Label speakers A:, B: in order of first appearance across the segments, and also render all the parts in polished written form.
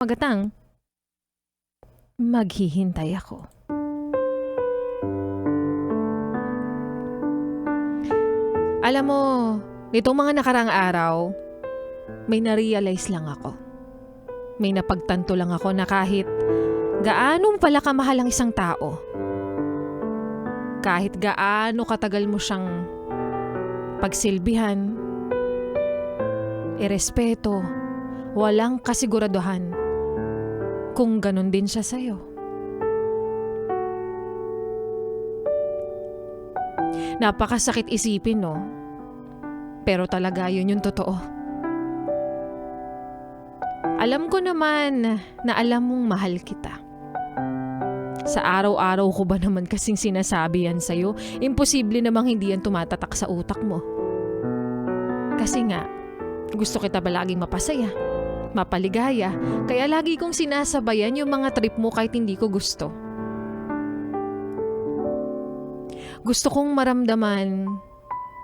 A: Magatang, maghihintay ako. Alam mo, nitong mga nakarang araw, may na-realize lang ako. May napagtanto lang ako na kahit gaanong pala kamahal ang isang tao, kahit gaano katagal mo siyang pagsilbihan, irespeto, walang kasiguraduhan kung ganun din siya sa'yo. Napakasakit isipin, no? Pero talaga yun yung totoo. Alam ko naman na alam mong mahal kita. Sa araw-araw ko ba naman kasing sinasabi yan sa'yo? Imposible namang hindi yan tumatatak sa utak mo. Kasi nga, gusto kita ba laging mapasaya, mapaligaya, kaya lagi kong sinasabayan yung mga trip mo kahit hindi ko gusto. Gusto kong maramdaman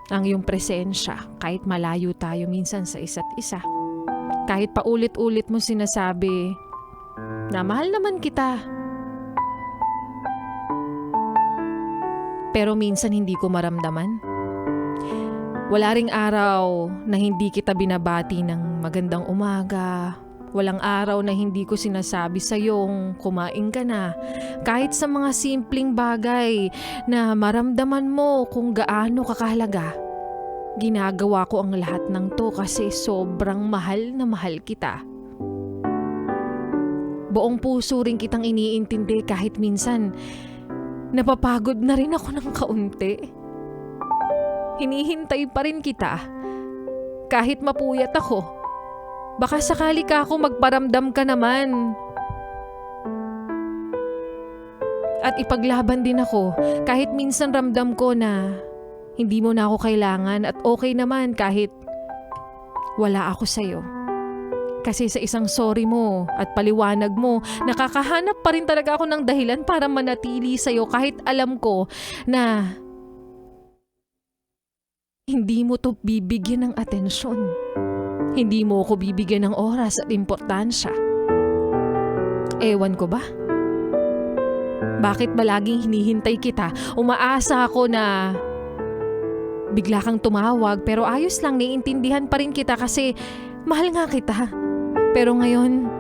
A: ang iyong presensya kahit malayo tayo minsan sa isa't isa. Kahit paulit-ulit mo sinasabi na mahal naman kita. Pero minsan hindi ko maramdaman. Wala ring araw na hindi kita binabati ng magandang umaga. Walang araw na hindi ko sinasabi sa'yong kumain ka na. Kahit sa mga simpleng bagay na maramdaman mo kung gaano kakahalaga. Ginagawa ko ang lahat ng to kasi sobrang mahal na mahal kita. Buong puso rin kitang iniintindi kahit minsan napapagod na rin ako ng kaunti. Hinihintay pa rin kita kahit mapuyat ako. Baka sakali ka ako magparamdam ka naman. At ipaglaban din ako kahit minsan ramdam ko na hindi mo na ako kailangan at okay naman kahit wala ako sa'yo. Kasi sa isang sorry mo at paliwanag mo, nakakahanap pa rin talaga ako ng dahilan para manatili sa'yo kahit alam ko na hindi mo to bibigyan ng atensyon. Hindi mo ako bibigyan ng oras at importansya. Ewan ko ba? Bakit ba laging hinihintay kita? Umaasa ako na bigla kang tumawag pero ayos lang, naiintindihan pa rin kita kasi mahal nga kita. Pero ngayon,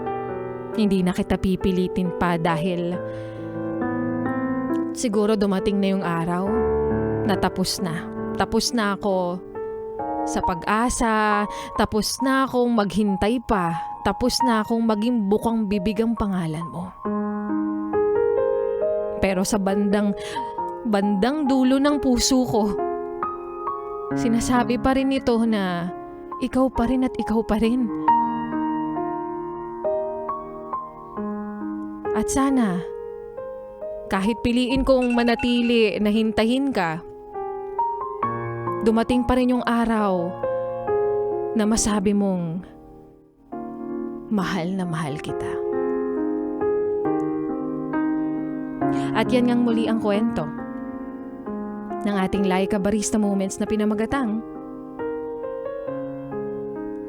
A: hindi na kita pipilitin pa dahil siguro dumating na yung araw na tapos na. Tapos na ako sa pag-asa, tapos na akong maghintay pa, tapos na akong maging bukang bibig ang pangalan mo. Pero sa bandang dulo ng puso ko, sinasabi pa rin ito na ikaw pa rin at ikaw pa rin. At sana, kahit piliin kong manatili na hintayin ka, dumating pa rin yung araw na masabi mong mahal na mahal kita. At yan ngang muli ang kwento ng ating Laika Barista Moments na pinamagatang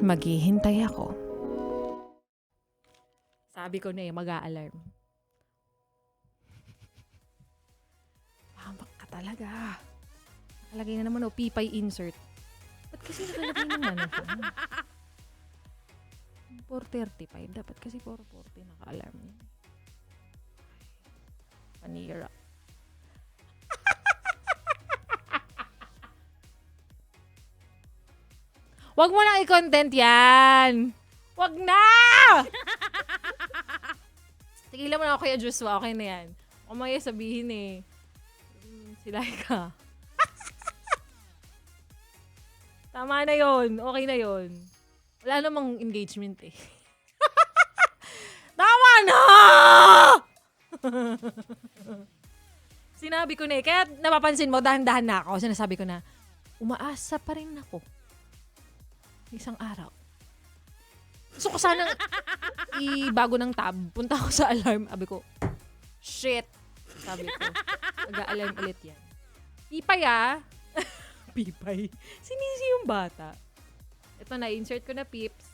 A: Maghihintay Ako. Sabi ko na mag-a-alarm. Pamak ka talaga. Nakalagay na naman P5 insert. Ba't kasi nakalagay naman ako? 4:35. Dapat kasi 4:40 naka-alarm yun. Panira. Wag mo nang i-content yan! Wag na! Tigilan mo na ako kaya Joshua. Okay na yan. Umaya sabihin sila ka. Tama na yon, okay na yon. Wala namang engagement Tama na! Sinabi ko kaya napapansin mo, dahan-dahan na ako. Sinasabi ko na, umaasa pa rin ako. Isang araw. Gusto ko sana bago ng tab, punta ako sa alarm. Sabi ko, shit. Sabi ko, mag-a-alarm ulit yan. Pipay Pipay. Sinisi yung bata. Ito na, insert ko na pips.